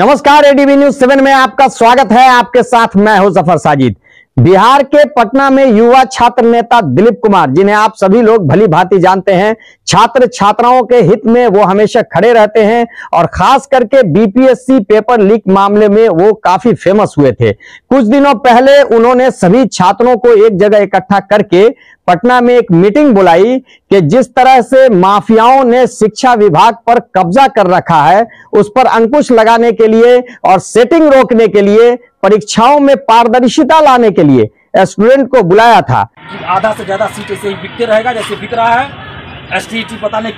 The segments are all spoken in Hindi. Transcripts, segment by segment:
नमस्कार, एडीबी न्यूज 7 में आपका स्वागत है। आपके साथ मैं हूं जफर साजिद। बिहार के पटना में युवा छात्र नेता दिलीप कुमार, जिन्हें आप सभी लोग भली भांति जानते हैं, छात्र छात्राओं के हित में वो हमेशा खड़े रहते हैं और खास करके बीपीएससी पेपर लीक मामले में वो काफी फेमस हुए थे। कुछ दिनों पहले उन्होंने सभी छात्रों को एक जगह इकट्ठा करके पटना में एक मीटिंग बुलाई कि जिस तरह से माफियाओं ने शिक्षा विभाग पर कब्जा कर रखा है, उस पर अंकुश लगाने के लिए और सेटिंग रोकने के लिए, परीक्षाओं में पारदर्शिता लाने के लिए स्टूडेंट को बुलाया था। आधा से ज्यादा सीट ऐसे ही बिकते रहेगा जैसे बिक रहा है। एसटीईटी पता नहीं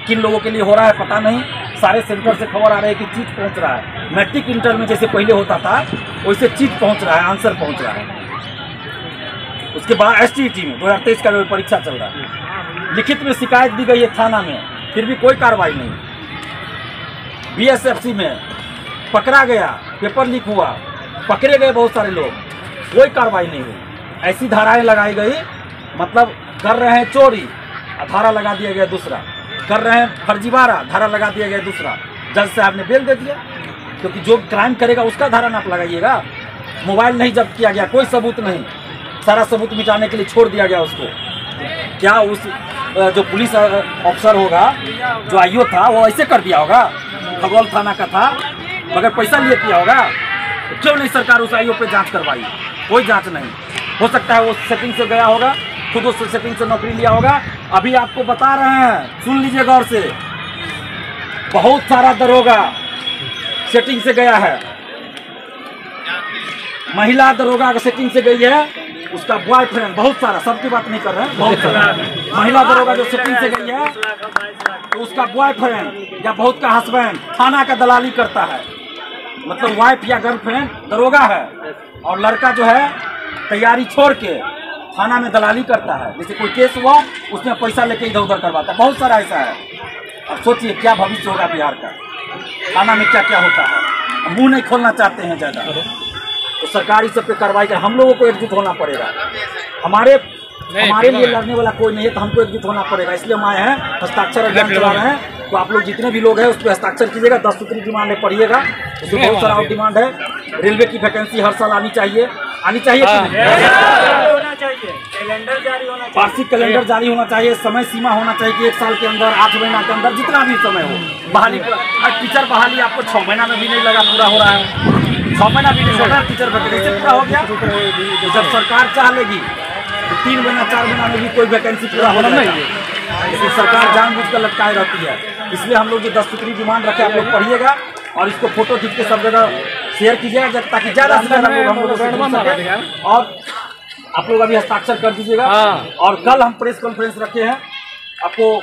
किन लोगों के लिए हो रहा है, पता नहीं। सारे सेंटर से खबर आ रही है कि चीज पहुंच रहा है। मैट्रिक इंटर में जैसे पहले होता था वैसे चीज पहुंच रहा है, आंसर पहुंच रहा है। उसके बाद एसटीईटी में 2023 का परीक्षा चल रहा है। लिखित में शिकायत दी गई है थाना में, फिर भी कोई कार्रवाई नहीं। बीएसएफसी में पकड़ा गया, पेपर लीक हुआ, पकड़े गए बहुत सारे लोग, कोई कार्रवाई नहीं हुई। ऐसी धाराएं लगाई गई, मतलब कर रहे हैं चोरी, धारा लगा दिया गया दूसरा, कर रहे हैं फर्जीवाड़ा, धारा लगा दिया गया दूसरा। जज साहब ने बेल दे दिया, क्योंकि जो क्राइम करेगा उसका धारा ना लगाइएगा। मोबाइल नहीं जब्त किया गया, कोई सबूत नहीं, सारा सबूत मिटाने के लिए छोड़ दिया गया उसको। क्या उस जो पुलिस अफसर होगा, जो आईओ था, वो ऐसे कर दिया होगा? खगौल थाना का था, मगर पैसा लिए किया होगा। क्यों नहीं सरकार उस आईओ पे जांच करवाई? कोई जांच नहीं। हो सकता है वो सेटिंग से गया होगा, खुद उस सेटिंग से नौकरी लिया होगा। अभी आपको बता रहे हैं, सुन लीजिए गौर से, बहुत सारा दरोगा सेटिंग से गया है। महिला दरोगा का सेटिंग से गई है, उसका बॉयफ्रेंड, बहुत सारा, सबकी बात नहीं कर रहे हैं, बहुत सारा महिला दरोगा जो सेटिंग से गई है, तो उसका बॉयफ्रेंड या बहुत का हस्बैंड थाना का दलाली करता है। मतलब वाइफ या गर्लफ्रेंड दरोगा है और लड़का जो है तैयारी छोड़ के थाना में दलाली करता है। जैसे कोई केस हुआ, उसमें पैसा लेके इधर उधर करवाता है। बहुत सारा ऐसा है। अब सोचिए क्या भविष्य होगा बिहार का, थाना में क्या क्या होता है। मुंह नहीं खोलना चाहते हैं ज़्यादा, तो सरकार इस सब पे कार्रवाई कर। हम लोगों को एकजुट होना पड़ेगा। हमारे लिए लड़ने वाला कोई नहीं है, तो हमको एकजुट होना पड़ेगा। इसलिए हम आए हैं, हस्ताक्षर अभियान चला रहे हैं। तो आप लोग जितने भी लोग हैं उस पर हस्ताक्षर कीजिएगा। 10 सूत्री डिमांड है, पढ़िएगा। उसमें बहुत सारा और डिमांड है। रेलवे की वैकेंसी हर साल आनी चाहिए वार्षिक कैलेंडर जारी होना चाहिए। समय सीमा होना चाहिए कि 1 साल के अंदर, 8 महीना के अंदर, जितना भी समय हो। बहाली, टीचर बहाली आपको 6 महीना में भी नहीं लगा पूरा हो रहा है। 6 महीना भी नहीं हो रहा, टीचर वैकेंसी पूरा हो गया। तो जब सरकार चाह लेगी तो 3 महीना 4 महीना में भी कोई वैकेंसी पूरा होना नहीं है। इसलिए सरकार जानबूझकर लटकाए रहती है। इसलिए हम लोग जो 10 सूत्री डिमांड रखे, आप लोग पढ़िएगा और इसको फोटो खींच के सब जगह शेयर कीजिएगा, ताकि ज़्यादा से ज़्यादा लोग हम लोग सकें। और आप लोग अभी हस्ताक्षर कर दीजिएगा। और कल हम प्रेस कॉन्फ्रेंस रखे हैं, आपको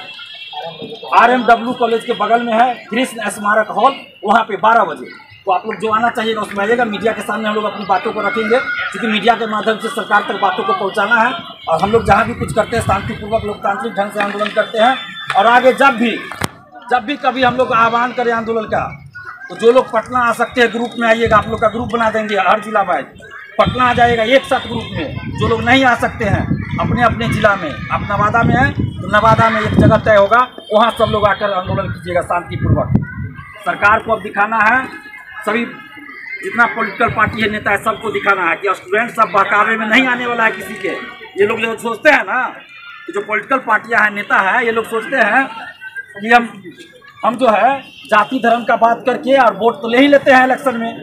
RMW कॉलेज के बगल में है कृष्ण स्मारक हॉल, वहाँ पे 12 बजे। तो आप लोग जो आना चाहिएगा उसमें आइएगा। मीडिया के सामने हम लोग अपनी बातों को रखेंगे, क्योंकि मीडिया के माध्यम से सरकार तक बातों को पहुंचाना है। और हम लोग जहां भी कुछ करते हैं शांतिपूर्वक लोकतांत्रिक ढंग से आंदोलन करते हैं। और आगे जब भी कभी हम लोग आह्वान करें आंदोलन का, तो जो लोग पटना आ सकते हैं ग्रुप में आइएगा। आप लोग का ग्रुप बना देंगे, हर जिला वाइज पटना आ जाएगा एक साथ ग्रुप में। जो लोग नहीं आ सकते हैं अपने अपने जिला में, आप नवादा में हैं तो नवादा में एक जगह तय होगा, वहाँ सब लोग आकर आंदोलन कीजिएगा शांतिपूर्वक। सरकार को अब दिखाना है, सभी जितना पॉलिटिकल पार्टी है, नेता है, सबको दिखाना है कि स्टूडेंट सब बहकावे में नहीं आने वाला है किसी के। ये लोग जो सोचते हैं ना, जो पॉलिटिकल पार्टियां हैं, नेता है, ये लोग सोचते हैं कि हम जो है जाति धर्म का बात करके और वोट तो ले ही लेते हैं इलेक्शन में।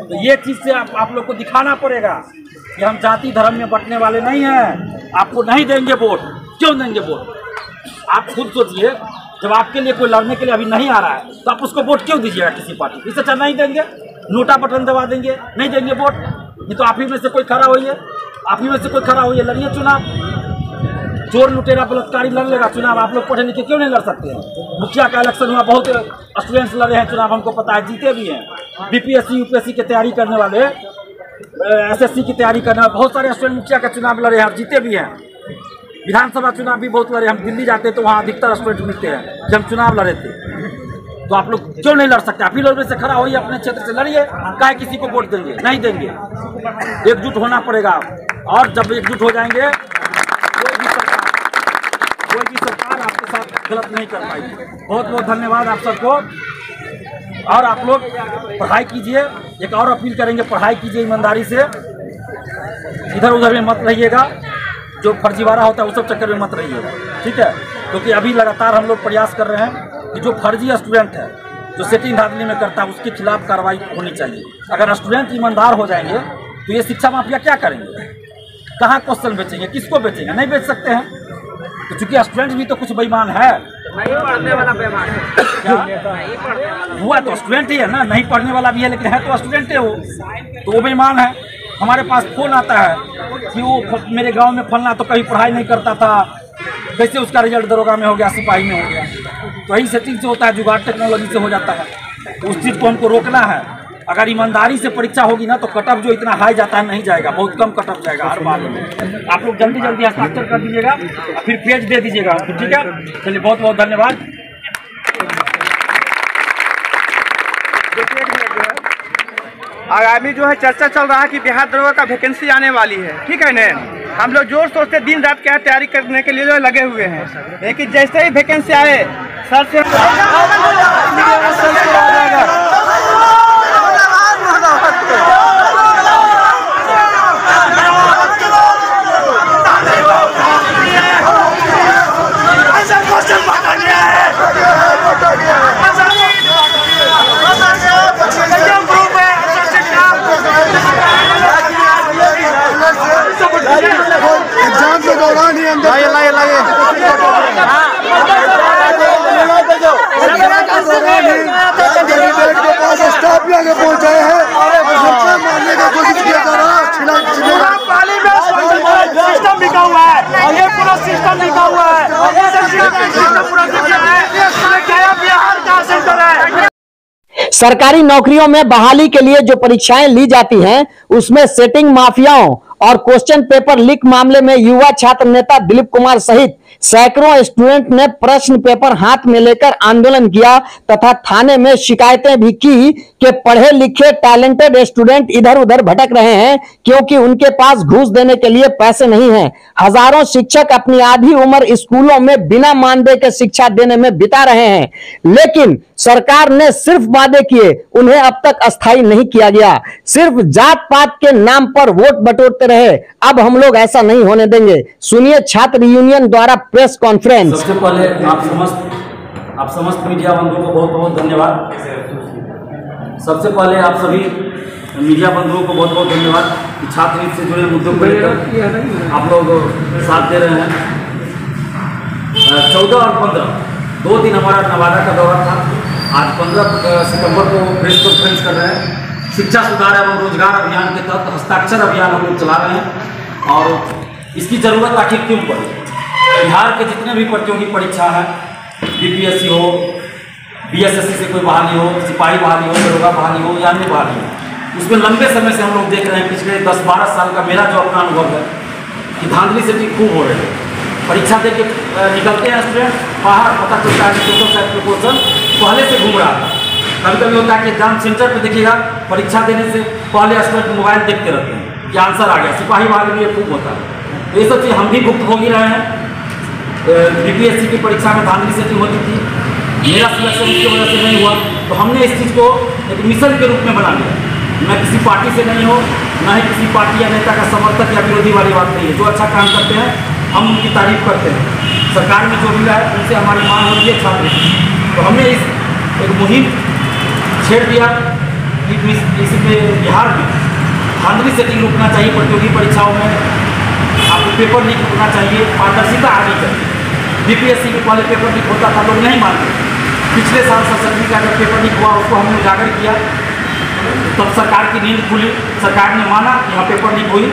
तो ये चीज़ से आप लोग को दिखाना पड़ेगा कि हम जाति धर्म में बंटने वाले नहीं हैं। आपको नहीं देंगे वोट। क्यों देंगे वोट? आप खुद सोचिए, जब आपके लिए कोई लड़ने के लिए अभी नहीं आ रहा है तो आप उसको वोट क्यों दीजिएगा किसी पार्टी? इससे अच्छा नहीं देंगे, नोटा बटन दबा देंगे, नहीं देंगे वोट। नहीं तो आप ही में से कोई खड़ा होइए, लड़िए चुनाव। चोर लुटेरा बलात्कारी लड़ लेगा चुनाव, आप लोग पढ़े लिखे क्यों नहीं लड़ सकते हैं? मुखिया का इलेक्शन हुआ, बहुत स्टूडेंट्स लड़े हैं चुनाव, हमको पता है, जीते भी हैं। बीपीएससी यूपीएससी की तैयारी करने वाले, एसएससी की तैयारी करने वाले बहुत सारे स्टूडेंट मुखिया का चुनाव लड़े हैं और जीते भी हैं। विधानसभा चुनाव भी बहुत लड़े। हम दिल्ली जाते तो वहाँ अधिकतर स्टूडेंट मिलते हैं कि हम चुनाव लड़े थे। तो आप लोग क्यों नहीं लड़ सकते? आप ही लोग में से खड़ा होइए, अपने क्षेत्र से लड़िए। काहे किसी को वोट देंगे? नहीं देंगे। एकजुट होना पड़ेगा। और जब एकजुट हो जाएंगे, कोई भी सरकार आपके साथ गलत नहीं कर पाएगी। बहुत बहुत धन्यवाद आप सबको। और आप लोग पढ़ाई कीजिए। एक और अपील करेंगे, पढ़ाई कीजिए ईमानदारी से, इधर उधर में मत रहिएगा, जो फर्जीवाड़ा होता है उस सब चक्कर में मत रहिएगा, ठीक है। क्योंकि अभी लगातार हम लोग प्रयास कर रहे हैं कि जो फर्जी स्टूडेंट है, जो सेटिंग धांधली में करता है, उसके खिलाफ कार्रवाई होनी चाहिए। अगर स्टूडेंट ईमानदार हो जाएंगे तो ये शिक्षा माफिया क्या करेंगे? कहाँ क्वेश्चन बेचेंगे, किसको बेचेंगे? नहीं बेच सकते हैं। तो चूंकि स्टूडेंट भी तो कुछ बेईमान है, नहीं पढ़ने वाला बेईमान है क्या हुआ तो स्टूडेंट ही है ना, नहीं पढ़ने वाला भी है लेकिन है तो स्टूडेंट है वो, तो वो बेईमान है। हमारे पास फोन आता है कि वो मेरे गांव में फलना तो कभी पढ़ाई नहीं करता था, कैसे उसका रिजल्ट दरोगा में हो गया, सिपाही में हो गया। तो यही सेटिंग से होता है, जुगाड़ टेक्नोलॉजी से हो जाता है। तो उस चीज़ को हमको रोकना है। अगर ईमानदारी से परीक्षा होगी ना तो कटअप जो इतना हाई जाता है नहीं जाएगा, बहुत कम कटअप जाएगा हर बार में। आप लोग जल्दी जल्दी हस्ताक्षर कर दीजिएगा और फिर पेज दे दीजिएगा हमको, ठीक है। चलिए, बहुत बहुत धन्यवाद। आगामी जो है चर्चा चल रहा है कि बिहार दरोगा का वैकेंसी आने वाली है, ठीक है ना। हम लोग जोर शोर से दिन रात क्या तैयारी करने के लिए जो लगे हुए हैं, लेकिन जैसे ही वैकेंसी आए सर से एग्जाम के दौरान ही अंदर स्टाफ भी आगे पहुंचाए हैं, मारने का कोशिश किया जा रहा है। पाली में सिस्टम बिका हुआ है, ये पूरा सिस्टम बिका हुआ है, सिस्टम पूरा बिहार का सेंटर है। सरकारी नौकरियों में बहाली के लिए जो परीक्षाएं ली जाती हैं उसमें सेटिंग माफियाओं और क्वेश्चन पेपर लीक मामले में युवा छात्र नेता दिलीप कुमार सहित सैकड़ों स्टूडेंट ने प्रश्न पेपर हाथ में लेकर आंदोलन किया तथा थाने में शिकायतें भी की कि पढ़े लिखे टैलेंटेड स्टूडेंट इधर उधर भटक रहे हैं क्योंकि उनके पास घूस देने के लिए पैसे नहीं हैं। हजारों शिक्षक अपनी आधी उम्र स्कूलों में बिना मानदेय के शिक्षा देने में बिता रहे हैं, लेकिन सरकार ने सिर्फ वादे किए, उन्हें अब तक अस्थायी नहीं किया गया। सिर्फ जात पात के नाम पर वोट बटोरते रहे। अब हम लोग ऐसा नहीं होने देंगे। सुनिए छात्र यूनियन द्वारा प्रेस कॉन्फ्रेंस। सबसे पहले आप समस्त मीडिया बंधुओं को बहुत बहुत धन्यवाद। सबसे पहले आप सभी मीडिया बंधुओं को बहुत बहुत धन्यवाद कि छात्र हित से जुड़े मुद्दों को लेकर आप लोग साथ दे रहे हैं। 14 और 15 2 दिन हमारा नवादा का दौरा था। आज 15 सितंबर को प्रेस कॉन्फ्रेंस कर रहे हैं। शिक्षा सुधार एवं रोजगार अभियान के तहत हस्ताक्षर अभियान हम लोग चला रहे हैं और इसकी जरूरत आखिर क्यों पड़ी? बिहार के जितने भी प्रतियोगी परीक्षा है, बीपीएससी हो, बीएसएससी से कोई बहाली हो, सिपाही बहाली हो, दरोगा बहाली हो या अन्य बहाली हो, उसमें लंबे समय से हम लोग देख रहे हैं। पिछले 10-12 साल का मेरा जो अपना अनुभव है कि धांधली से भी खूब हो रहे हैं। परीक्षा दे के निकलते हैं स्टूडेंट बाहर, पता चलता है कि टोटल साइड प्रपोजल पहले से घूम रहा था। कभी कभी होता है कि एग्जाम सेंटर पर देखिएगा, परीक्षा देने से पहले स्टूडेंट मोबाइल देखते रहते हैं कि आंसर आ गया। सिपाही बहाली में ये खूब होता है। तो ये सब चीज़ हम भी भुक्त हो ही रहे हैं। बीपीएससी की परीक्षा में धांधली सेटिंग होती थी, मेरा सिलेक्शन उसकी वजह से नहीं हुआ, तो हमने इस चीज़ को एक मिशन के रूप में बना लिया। मैं किसी पार्टी से नहीं हो, ना ही किसी पार्टी या नेता का समर्थक या विरोधी वाली बात नहीं है। जो अच्छा काम करते हैं हम उनकी तारीफ करते हैं। सरकार में जो मिला है उनसे हमारी मांग होती है छात्र। तो हमने एक मुहिम छेड़ दिया कि इसमें बिहार में धांधली सेटिंग रुकना चाहिए। प्रतियोगी परीक्षाओं में आपको पेपर लीक होना चाहिए, पारदर्शिता आनी चाहिए। बीपीएससी के पहले पेपर लीक होता था, लोग नहीं मानते। पिछले साल सरस्वती का जब पेपर लीक हुआ उसको हमने उजागर किया, तब सरकार की नींद खुली। सरकार ने माना कि यहाँ पेपर लीक हुई।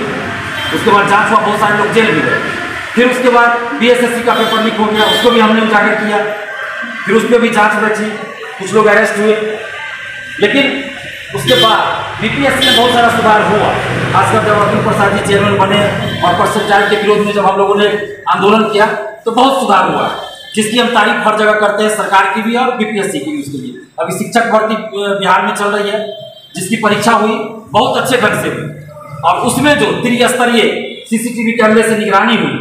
उसके बाद जांच हुआ, बहुत सारे लोग जेल भी गए। फिर उसके बाद बीएसएससी का पेपर लीक हो गया, उसको भी हमने उजागर किया। फिर उस पर भी जाँच बची, कुछ लोग अरेस्ट हुए। लेकिन उसके बाद बीपीएससी में बहुत सारा सुधार हुआ। खासकर जब अतुल प्रसाद जी चेयरमैन बने और भ्रष्टाचार के विरोध में जब हम लोगों ने आंदोलन किया तो बहुत सुधार हुआ, जिसकी हम तारीफ हर जगह करते हैं, सरकार की भी और बीपीएससी की भी। उसके लिए अभी शिक्षक भर्ती बिहार में चल रही है, जिसकी परीक्षा हुई बहुत अच्छे ढंग से हुई। और उसमें जो त्रिस्तरीय सीसीटीवी कैमरे से निगरानी हुई,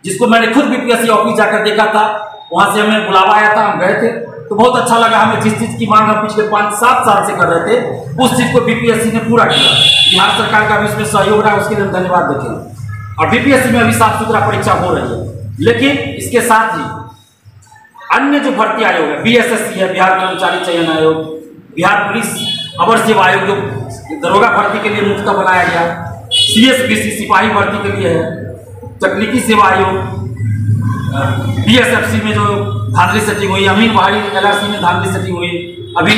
जिसको मैंने खुद बीपीएससी ऑफिस जाकर देखा था, वहाँ से हमें बुलावा आया था, हम गए थे। तो बहुत अच्छा लगा हमें। जिस चीज़ की मांग हम पिछले 5-7 साल से कर रहे थे, उस चीज़ को बीपीएससी ने पूरा किया। बिहार सरकार का भी इसमें सहयोग रहा, उसके लिए हम धन्यवाद देते हैं। और बीपीएससी में अभी साफ सुथरा परीक्षा हो रही है। लेकिन इसके साथ ही अन्य जो भर्ती आयोग है, बीएसएससी है, बिहार कर्मचारी चयन आयोग, बिहार पुलिस अवर सेवा आयोग जो दरोगा भर्ती के लिए मुफ्त बनाया गया, सीएसबीसी सिपाही भर्ती के लिए है, तकनीकी सेवा आयोग, बीएसएफसी में जो धांधली सेटिंग हुई, अमीन बहाली एलआरसी में धांधली सेटिंग हुई, अभी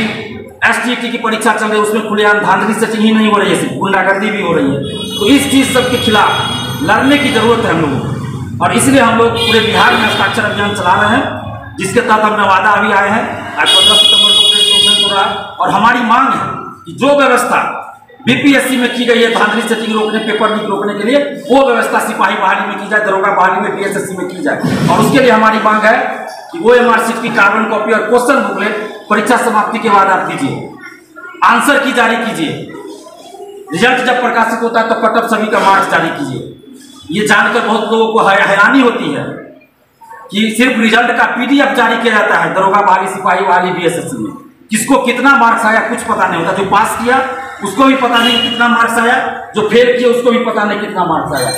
एसटीईटी की परीक्षा चल रही है, उसमें खुलेआम धांधली सेटिंग ही नहीं हो रही है, सिर्फ गुंडागर्दी भी हो रही है। तो इस चीज़ सब के खिलाफ लड़ने की जरूरत है हम लोगों को, और इसलिए हम लोग पूरे बिहार में हस्ताक्षर अभियान चला रहे हैं, जिसके तहत हम नवादा अभी आए हैं। आज 15 सितंबर को प्रेस कॉन्फ्रेंस हो रहा है, और हमारी मांग है कि जो व्यवस्था बीपीएससी में की गई है धांधली सेटिंग रोकने, पेपर लीक रोकने के लिए, वो व्यवस्था सिपाही बहाली में की जाए, दरोगा बहाली में, बीएसएससी में की जाए। और उसके लिए हमारी मांग है कि वो OMR की कार्बन कॉपी और क्वेश्चन बुकलेट परीक्षा समाप्ति के बाद आप दीजिए, आंसर की जारी कीजिए। रिजल्ट जब प्रकाशित होता है तो कटअप सभी का मार्क्स जारी कीजिए। ये जानकर बहुत लोगों को हैरानी होती है कि सिर्फ रिजल्ट का PDF जारी किया जाता है दरोगा बहाली, सिपाही बहाली, बीएसएससी में। किसको कितना मार्क्स आया कुछ पता नहीं होता। जो पास किया उसको भी पता नहीं कितना मार्क्स आया, जो फेल किया उसको भी पता नहीं कितना मार्क्स आया।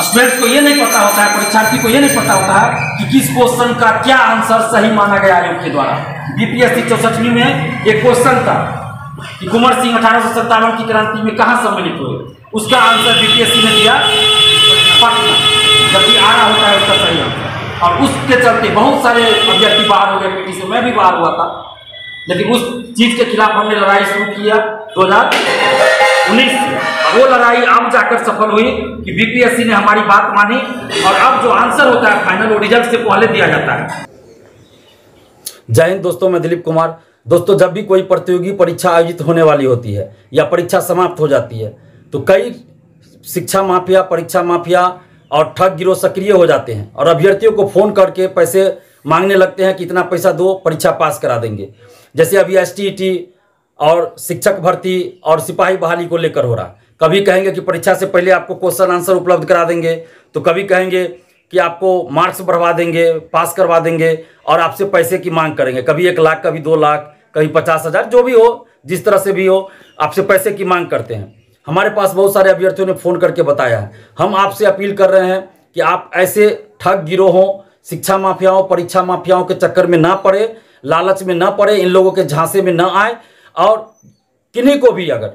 स्टूडेंट को ये नहीं पता होता है, परीक्षार्थी को ये नहीं पता होता है कि किस क्वेश्चन का क्या आंसर सही माना गया आयोग के द्वारा। बीपीएससी 64वीं में एक क्वेश्चन था कि कुंवर सिंह 1857 की क्रांति में कहाँ सम्मिलित हुए, उसका आंसर बीपीएससी ने दिया पटना, जबकि आ रहा होता है उसका सही आंसर। और उसके चलते बहुत सारे अभ्यर्थी बाहर हो गए पीटी से, मैं भी बाहर हुआ था। लेकिन उस चीज के खिलाफ हमने लड़ाई शुरू किया 2019 से, और वो लड़ाई अब जाकर सफल हुई कि बीपीएससी ने हमारी बात मानी, और अब जो आंसर होता है फाइनल वो रिजल्ट से पहले दिया जाता है। जय हिंद दोस्तों, मैं दिलीप कुमार। दोस्तों, जब भी कोई प्रतियोगी परीक्षा आयोजित होने वाली होती है या परीक्षा समाप्त हो जाती है, तो कई शिक्षा माफिया, परीक्षा माफिया और ठग गिरोह सक्रिय हो जाते हैं और अभ्यर्थियों को फ़ोन करके पैसे मांगने लगते हैं कि इतना पैसा दो, परीक्षा पास करा देंगे। जैसे अभी एसटीईटी और शिक्षक भर्ती और सिपाही बहाली को लेकर हो रहा। कभी कहेंगे कि परीक्षा से पहले आपको क्वेश्चन आंसर उपलब्ध करा देंगे, तो कभी कहेंगे कि आपको मार्क्स बढ़वा देंगे, पास करवा देंगे, और आपसे पैसे की मांग करेंगे। कभी 1 लाख, कभी 2 लाख, कभी 50,000, जो भी हो, जिस तरह से भी हो, आपसे पैसे की मांग करते हैं। हमारे पास बहुत सारे अभ्यर्थियों ने फ़ोन करके बताया है। हम आपसे अपील कर रहे हैं कि आप ऐसे ठग गिरोहों, शिक्षा माफियाओं, परीक्षा माफियाओं के चक्कर में ना पड़े, लालच में ना पड़े, इन लोगों के झांसे में ना आए। और किन्हीं को भी अगर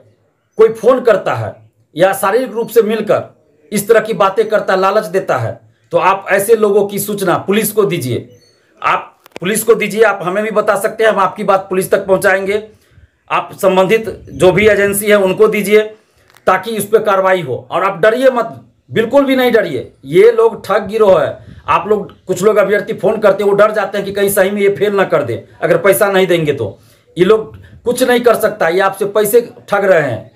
कोई फ़ोन करता है या शारीरिक रूप से मिलकर इस तरह की बातें करता है, लालच देता है, तो आप ऐसे लोगों की सूचना पुलिस को दीजिए। आप पुलिस को दीजिए, आप हमें भी बता सकते हैं, हम आपकी बात पुलिस तक पहुंचाएंगे। आप संबंधित जो भी एजेंसी है उनको दीजिए, ताकि इस पर कार्रवाई हो। और आप डरिए मत, बिल्कुल भी नहीं डरिए। ये लोग ठग गिरोह है। आप लोग, कुछ लोग अभ्यर्थी फ़ोन करते हैं, वो डर जाते हैं कि कहीं सही में ये फेल ना कर दे अगर पैसा नहीं देंगे तो। ये लोग कुछ नहीं कर सकता, ये आपसे पैसे ठग रहे हैं,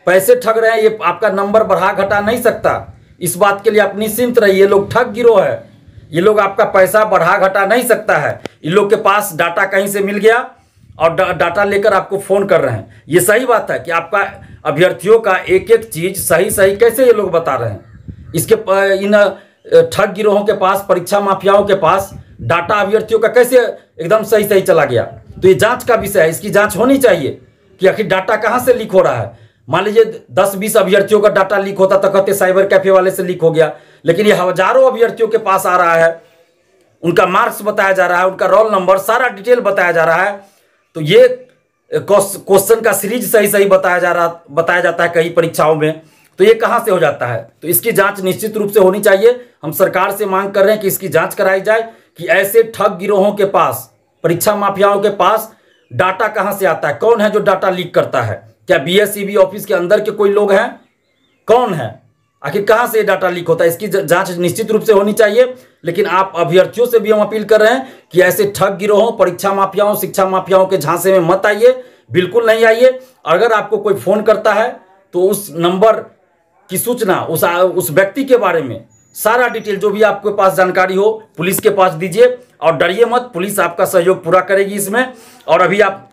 पैसे ठग रहे हैं। ये आपका नंबर बढ़ा घटा नहीं सकता, इस बात के लिए आप निश्चिंत रहिए। ये लोग ठग गिरोह है, ये लोग आपका पैसा बढ़ा घटा नहीं सकता है। इन लोग के पास डाटा कहीं से मिल गया और डाटा लेकर आपको फ़ोन कर रहे हैं। ये सही बात है कि आपका अभ्यर्थियों का एक एक चीज़ सही सही कैसे ये लोग बता रहे हैं। इसके इन ठग गिरोहों के पास, परीक्षा माफियाओं के पास डाटा अभ्यर्थियों का कैसे एकदम सही सही चला गया। तो ये जांच का विषय है, इसकी जांच होनी चाहिए कि आखिर डाटा कहाँ से लीक हो रहा है। मान लीजिए 10-20 अभ्यर्थियों का डाटा लीक होता तो कहते साइबर कैफे वाले से लीक हो गया, लेकिन ये हजारों अभ्यर्थियों के पास आ रहा है, उनका मार्क्स बताया जा रहा है, उनका रोल नंबर, सारा डिटेल बताया जा रहा है। तो ये क्वेश्चन का सीरीज सही सही बताया जाता है कई परीक्षाओं में, तो ये कहाँ से हो जाता है। तो इसकी जांच निश्चित रूप से होनी चाहिए। हम सरकार से मांग कर रहे हैं कि इसकी जांच कराई जाए कि ऐसे ठग गिरोहों के पास, परीक्षा माफियाओं के पास डाटा कहाँ से आता है, कौन है जो डाटा लीक करता है। क्या BSEB ऑफिस के अंदर के कोई लोग हैं, कौन है, आखिर कहाँ से डाटा लीक होता है, इसकी जांच निश्चित रूप से होनी चाहिए। लेकिन आप अभ्यर्थियों से भी हम अपील कर रहे हैं कि ऐसे ठग गिरोहों, परीक्षा माफियाओं, शिक्षा माफियाओं के झांसे में मत आइए, बिल्कुल नहीं आइए। अगर आपको कोई फ़ोन करता है तो उस नंबर की सूचना, उस व्यक्ति के बारे में सारा डिटेल जो भी आपके पास जानकारी हो पुलिस के पास दीजिए, और डरिए मत, पुलिस आपका सहयोग पूरा करेगी इसमें। और अभी आप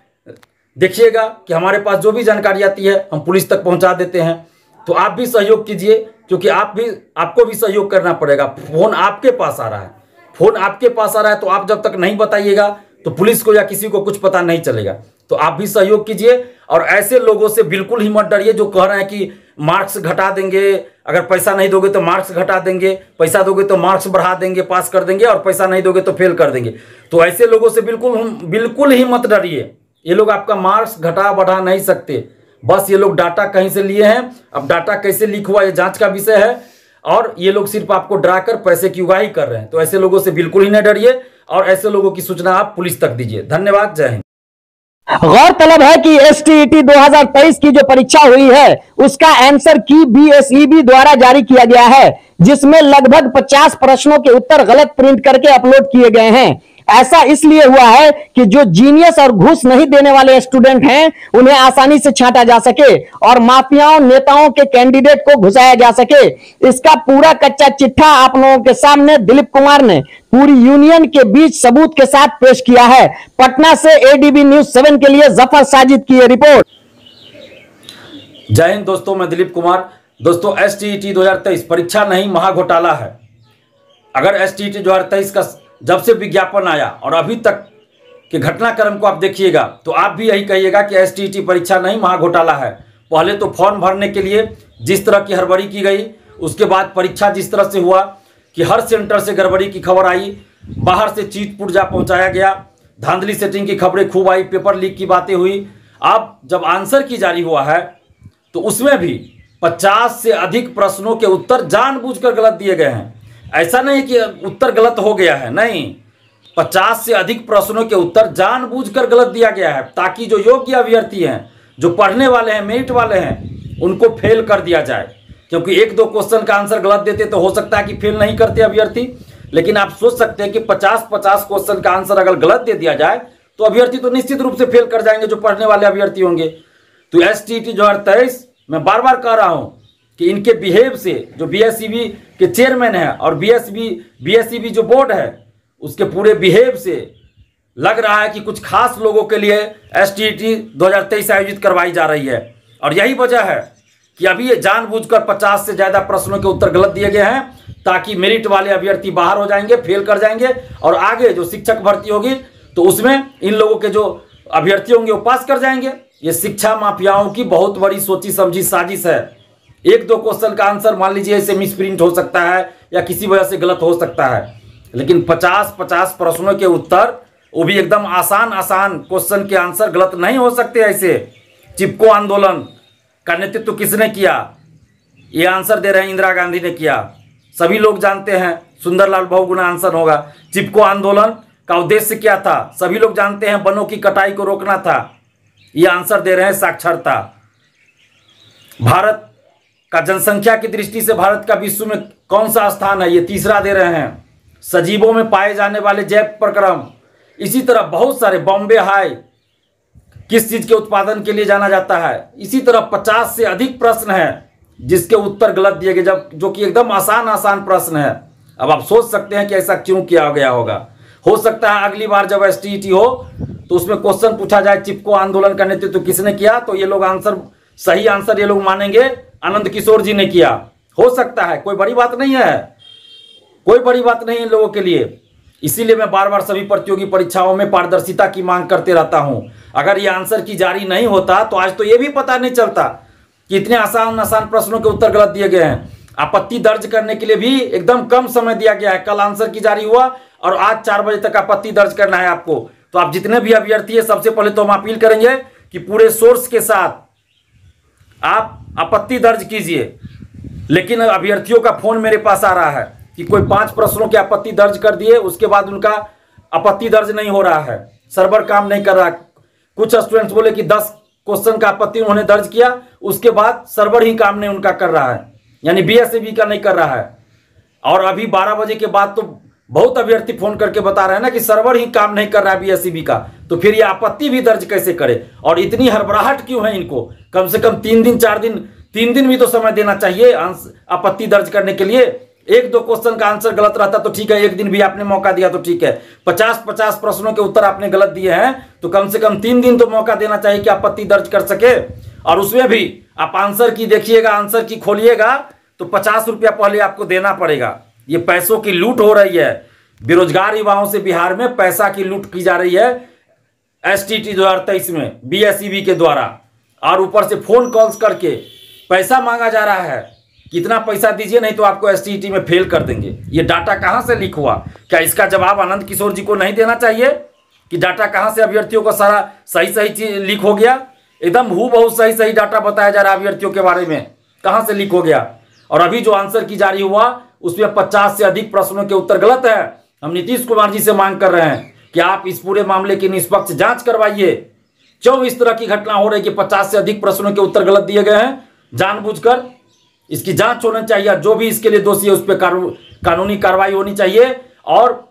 देखिएगा कि हमारे पास जो भी जानकारी आती है हम पुलिस तक पहुंचा देते हैं। तो आप भी सहयोग कीजिए, क्योंकि आपको भी सहयोग करना पड़ेगा। फ़ोन आपके पास आ रहा है, फ़ोन आपके पास आ रहा है, तो आप जब तक नहीं बताइएगा तो पुलिस को या किसी को कुछ पता नहीं चलेगा। तो आप भी सहयोग कीजिए और ऐसे लोगों से बिल्कुल ही मत डरिए जो कह रहे हैं कि मार्क्स घटा देंगे, अगर पैसा नहीं दोगे तो मार्क्स घटा देंगे, पैसा दोगे तो मार्क्स बढ़ा देंगे, पास कर देंगे, और पैसा नहीं दोगे तो फेल कर देंगे। तो ऐसे लोगों से बिल्कुल ही मत डरिए। ये लोग आपका मार्क्स घटा बढ़ा नहीं सकते। बस ये लोग डाटा कहीं से लिए हैं। अब डाटा कैसे लीक हुआ ये जांच का विषय है, और ये लोग सिर्फ आपको डराकर पैसे की उगाही कर रहे हैं। तो ऐसे लोगों से बिल्कुल ही न डरिए और ऐसे लोगों की सूचना आप पुलिस तक दीजिए। धन्यवाद, जय हिंद। गौरतलब है कि एसटीईटी 2023 की जो परीक्षा हुई है उसका आंसर की बीएसईबी द्वारा जारी किया गया है, जिसमें लगभग 50 प्रश्नों के उत्तर गलत प्रिंट करके अपलोड किए गए हैं। ऐसा इसलिए हुआ है कि जो जीनियस और घूस नहीं देने वाले स्टूडेंट हैं उन्हें आसानी से छांटा जा सके और माफियाओं नेताओं के कैंडिडेट को घुसाया जा सके। इसका पूरा कच्चा चिट्ठा आप लोगों के सामने दिलीप कुमार ने पूरी यूनियन के बीच सबूत के साथ पेश किया है। पटना से एडीबी न्यूज 7 के लिए जफर साजिद की रिपोर्ट। जय हिंद दोस्तों, मैं दिलीप कुमार। दोस्तों, एसटीईटी 2023 परीक्षा नहीं महाघोटाला है। अगर एसटीईटी 2023 का जब से विज्ञापन आया और अभी तक के घटनाक्रम को आप देखिएगा तो आप भी यही कहिएगा कि एसटीईटी परीक्षा नहीं महाघोटाला है। पहले तो फॉर्म भरने के लिए जिस तरह की हड़बड़ी की गई, उसके बाद परीक्षा जिस तरह से हुआ कि हर सेंटर से गड़बड़ी की खबर आई, बाहर से चीट पुर्जा पहुंचाया गया, धांधली सेटिंग की खबरें खूब आई, पेपर लीक की बातें हुई। अब जब आंसर की जारी हुआ है तो उसमें भी 50 से अधिक प्रश्नों के उत्तर जानबूझकर गलत दिए गए हैं। ऐसा नहीं कि उत्तर गलत हो गया है, नहीं, 50 से अधिक प्रश्नों के उत्तर जानबूझकर गलत दिया गया है ताकि जो योग्य अभ्यर्थी हैं, जो पढ़ने वाले हैं, मेरिट वाले हैं, उनको फेल कर दिया जाए। क्योंकि 1-2 क्वेश्चन का आंसर गलत देते तो हो सकता है कि फेल नहीं करते अभ्यर्थी, लेकिन आप सोच सकते हैं कि 50-50 क्वेश्चन का आंसर अगर गलत दे दिया जाए तो अभ्यर्थी तो निश्चित रूप से फेल कर जाएंगे, जो पढ़ने वाले अभ्यर्थी होंगे। तो एसटीईटी 2023 मैं बार बार कह रहा हूं कि इनके बिहेव से जो बीएसईबी के चेयरमैन है और बीएसईबी जो बोर्ड है उसके पूरे बिहेव से लग रहा है कि कुछ खास लोगों के लिए एसटीईटी 2023 आयोजित करवाई जा रही है। और यही वजह है कि अभी ये जानबूझकर 50 से ज़्यादा प्रश्नों के उत्तर गलत दिए गए हैं ताकि मेरिट वाले अभ्यर्थी बाहर हो जाएंगे, फेल कर जाएंगे, और आगे जो शिक्षक भर्ती होगी तो उसमें इन लोगों के जो अभ्यर्थी होंगे वो पास कर जाएंगे। ये शिक्षा माफियाओं की बहुत बड़ी सोची समझी साजिश है। 1-2 क्वेश्चन का आंसर मान लीजिए ऐसे मिसप्रिंट हो सकता है या किसी वजह से गलत हो सकता है, लेकिन 50-50 प्रश्नों के उत्तर, वो भी एकदम आसान क्वेश्चन के आंसर गलत नहीं हो सकते। ऐसे चिपको आंदोलन का नेतृत्व किसने किया? ये आंसर दे रहे हैं इंदिरा गांधी ने किया। सभी लोग जानते हैं, सुंदरलाल बहुगुणा आंसर होगा। चिपको आंदोलन का उद्देश्य क्या था? सभी लोग जानते हैं, वनों की कटाई को रोकना था। ये आंसर दे रहे हैं साक्षरता। भारत का जनसंख्या की दृष्टि से भारत का विश्व में कौन सा स्थान है? ये तीसरा दे रहे हैं। सजीवों में पाए जाने वाले जैव प्रक्रम, इसी तरह बहुत सारे, बॉम्बे हाई किस चीज के उत्पादन के लिए जाना जाता है, इसी तरह 50 से अधिक प्रश्न हैं जिसके उत्तर गलत दिए गए, जब जो कि एकदम आसान प्रश्न है। अब आप सोच सकते हैं कि ऐसा क्यों किया गया होगा। हो सकता है अगली बार जब एसटीईटी हो तो उसमें क्वेश्चन पूछा जाए चिपको आंदोलन का नेतृत्व किसने किया, तो ये लोग सही आंसर ये लोग मानेंगे आनंद किशोर जी ने किया। हो सकता है, कोई बड़ी बात नहीं है, कोई बड़ी बात नहीं इन लोगों के लिए। इसीलिए मैं बार बार सभी प्रतियोगी परीक्षाओं में पारदर्शिता की मांग करते रहता हूं। अगर ये आंसर की जारी नहीं होता तो आज तो ये भी पता नहीं चलता कि इतने आसान प्रश्नों के उत्तर गलत दिए गए हैं। आपत्ति दर्ज करने के लिए भी एकदम कम समय दिया गया है। कल आंसर की जारी हुआ और आज 4 बजे तक आपत्ति दर्ज करना है आपको। तो आप जितने भी अभ्यर्थी है, सबसे पहले तो हम अपील करेंगे कि पूरे सोर्स के साथ आप आपत्ति दर्ज कीजिए। लेकिन अभ्यर्थियों का फोन मेरे पास आ रहा है कि कोई 5 प्रश्नों की आपत्ति दर्ज कर दिए, उसके बाद उनका आपत्ति दर्ज नहीं हो रहा है, सर्वर काम नहीं कर रहा। कुछ स्टूडेंट्स बोले कि 10 क्वेश्चन का आपत्ति उन्होंने दर्ज किया, उसके बाद सर्वर ही काम नहीं उनका कर रहा है, यानी बीएसईबी का नहीं कर रहा है। और अभी 12 बजे के बाद तो बहुत अभ्यर्थी फोन करके बता रहे हैं ना कि सर्वर ही काम नहीं कर रहा है बीएसईबी का, तो फिर ये आपत्ति भी दर्ज कैसे करे? और इतनी हड़बड़ाहट क्यों है इनको? कम से कम 3 दिन 4 दिन 3 दिन भी तो समय देना चाहिए आपत्ति दर्ज करने के लिए। 1-2 क्वेश्चन का आंसर गलत रहता तो ठीक है, 1 दिन भी आपने मौका दिया तो ठीक है। 50-50 प्रश्नों के उत्तर आपने गलत दिए हैं तो कम से कम 3 दिन तो मौका देना चाहिए कि आपत्ति दर्ज कर सके। और उसमें भी आप आंसर की देखिएगा, आंसर की खोलिएगा तो 50 रुपया पहले आपको देना पड़ेगा। ये पैसों की लूट हो रही है। बेरोजगार युवाओं से बिहार में पैसा की लूट की जा रही है STT 2023 में BSEB के द्वारा, और ऊपर से फोन कॉल्स करके पैसा मांगा जा रहा है। कितना पैसा दीजिए नहीं तो आपको STT में फेल कर देंगे। ये डाटा कहां से लीक हुआ? क्या इसका जवाब आनंद किशोर जी को नहीं देना चाहिए कि डाटा कहां से अभ्यर्थियों को सारा सही चीज लीक हो गया? एकदम हूबहू सही डाटा बताया जा रहा है अभ्यर्थियों के बारे में, कहां से लीक हो गया? और अभी जो आंसर की जारी हुआ उसमें 50 से अधिक प्रश्नों के उत्तर गलत है। हम नीतीश कुमार जी से मांग कर रहे हैं कि आप इस पूरे मामले की निष्पक्ष जांच करवाइए। क्यों इस तरह की घटना हो रही है कि 50 से अधिक प्रश्नों के उत्तर गलत दिए गए हैं जानबूझकर? इसकी जांच होनी चाहिए। जो भी इसके लिए दोषी है उस पर कानूनी कार्रवाई होनी चाहिए। और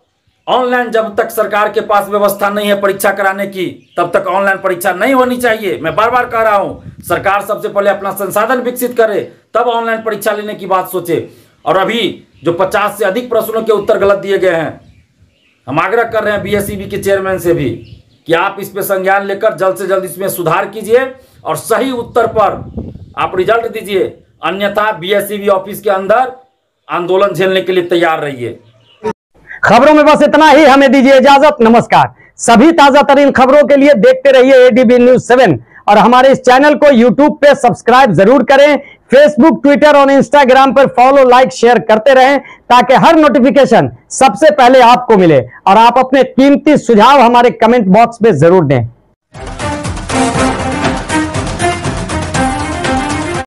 ऑनलाइन जब तक सरकार के पास व्यवस्था नहीं है परीक्षा कराने की, तब तक ऑनलाइन परीक्षा नहीं होनी चाहिए। मैं बार बार कह रहा हूं, सरकार सबसे पहले अपना संसाधन विकसित करे, तब ऑनलाइन परीक्षा लेने की बात सोचे। और अभी जो 50 से अधिक प्रश्नों के उत्तर गलत दिए गए हैं, हम आग्रह कर रहे हैं BSEB के चेयरमैन से भी कि आप इस पे संज्ञान लेकर जल्द से जल्द इसमें सुधार कीजिए और सही उत्तर पर आप रिजल्ट दीजिए, अन्यथा BSEB ऑफिस के अंदर आंदोलन झेलने के लिए तैयार रहिए। खबरों में बस इतना ही, हमें दीजिए इजाजत। नमस्कार। सभी ताजा तरीन खबरों के लिए देखते रहिए ADB News 7 और हमारे इस चैनल को YouTube पे सब्सक्राइब जरूर करें। फेसबुक, ट्विटर और इंस्टाग्राम पर फॉलो, लाइक, शेयर करते रहें ताकि हर नोटिफिकेशन सबसे पहले आपको मिले। और आप अपने कीमती सुझाव हमारे कमेंट बॉक्स में जरूर दें।